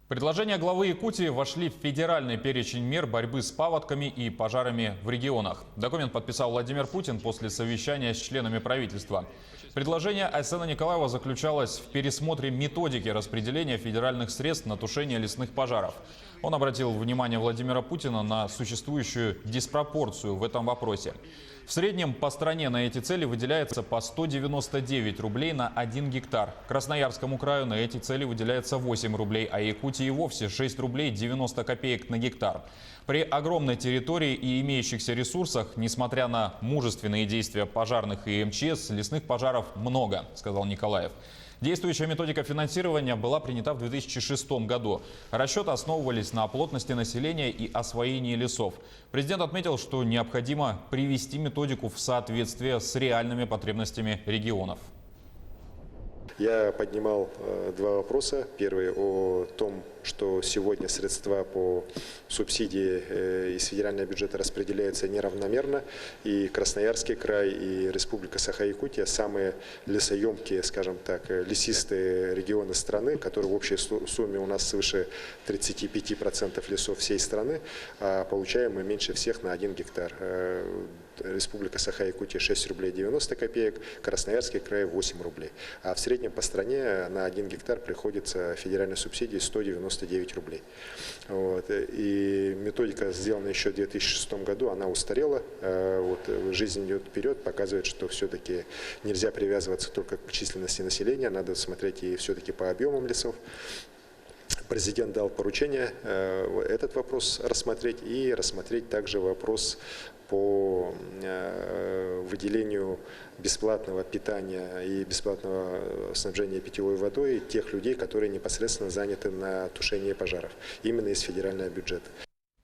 Предложения главы Якутии вошли в федеральный перечень мер борьбы с паводками и пожарами в регионах. Документ подписал Владимир Путин после совещания с членами правительства. Предложение Айсена Николаева заключалось в пересмотре методики распределения федеральных средств на тушение лесных пожаров. Он обратил внимание Владимира Путина на существующую диспропорцию в этом вопросе. В среднем по стране на эти цели выделяется по 199 рублей на 1 гектар. Красноярскому краю на эти цели выделяется 8 рублей, а Якутии и вовсе 6 рублей 90 копеек на гектар. При огромной территории и имеющихся ресурсах, несмотря на мужественные действия пожарных и МЧС, лесных пожаров много, сказал Николаев. Действующая методика финансирования была принята в 2006 году. Расчеты основывались на плотности населения и освоении лесов. Президент отметил, что необходимо привести методику в соответствие с реальными потребностями регионов. Я поднимал два вопроса. Первый о том, что сегодня средства по субсидии из федерального бюджета распределяются неравномерно. И Красноярский край, и Республика Саха-Якутия – самые лесоемкие, скажем так, лесистые регионы страны, которые в общей сумме у нас свыше 35% лесов всей страны, а получаем мы меньше всех на 1 гектар. Республика Саха-Якутия 6 рублей 90 копеек, Красноярский край 8 рублей. А в среднем по стране на 1 гектар приходится федеральной субсидии 199 рублей. Вот. И методика, сделана еще в 2006 году, она устарела. Жизнь идет вперед, показывает, что все-таки нельзя привязываться только к численности населения, надо смотреть и все-таки по объемам лесов. Президент дал поручение этот вопрос рассмотреть и рассмотреть также вопрос по выделению бесплатного питания и бесплатного снабжения питьевой водой тех людей, которые непосредственно заняты на тушении пожаров, именно из федерального бюджета.